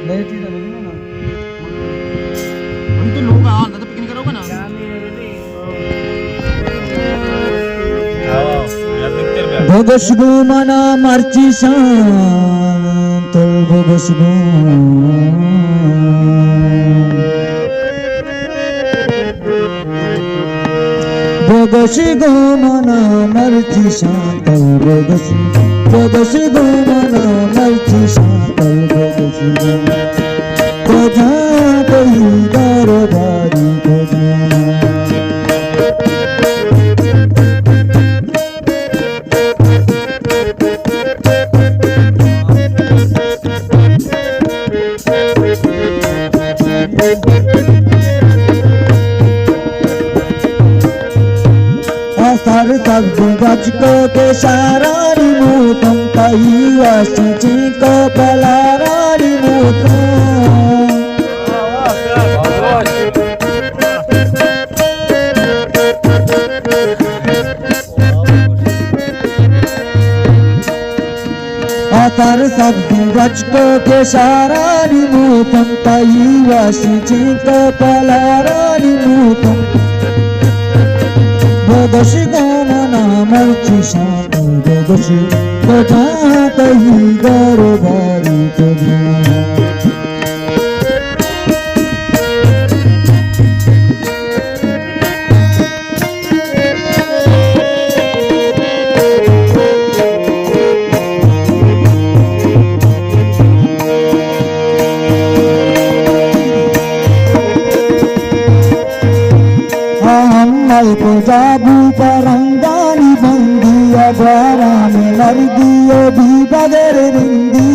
Light इथं बघ ना. पण तू लोक आहात आता पिकनिक करू का ना भोगसगु मना मार्ची शांत भोगसगु भोगसगु मना मार्ची शांत भोगसगु मना मार्ची शांत भोगसगु कोजा कही दरबारी कोजा आसार तब्दु गजको के सारारी मुतम कही वासी को पलारारी मुतम आसार तब्दु गजको के सारारी मुतम कही वासी को पलारारी मुतम भोगसी गमना मर्ची शांत भोगसी कोठा कही दरबारी कोठा को जाबू परंगानी बंदिया द्वारा में लर्दियो भी बगैर रिंदी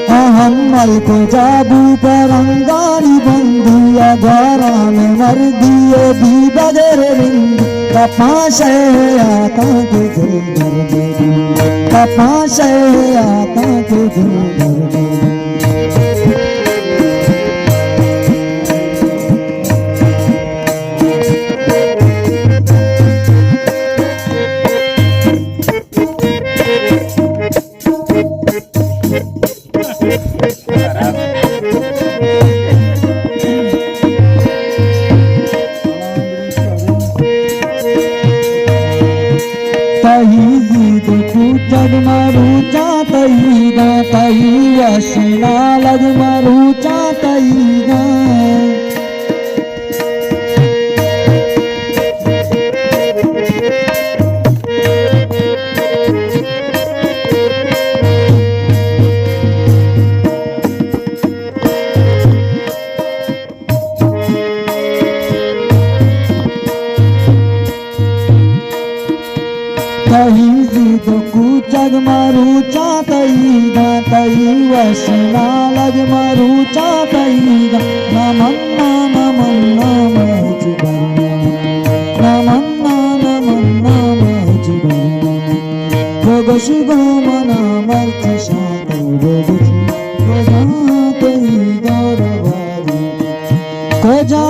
हमल को जाबू परंगानी बंदिया द्वारा में लर्दियो भी बगैर रिंदी कपाशे आता के झूमर देवी कपाशे आता के झूमर देवी जग मारू चातई गा तई वसना लग मारू चातई गा जग मारू चातई गा तई वसना लग मारू चातई गा नमन्ना नमन्ना मैं जीवना नमन्ना नमन्ना मैं जीवना भोगसी गमना मर्ची शांत भोगसी कोजा तई दरबारी कोजा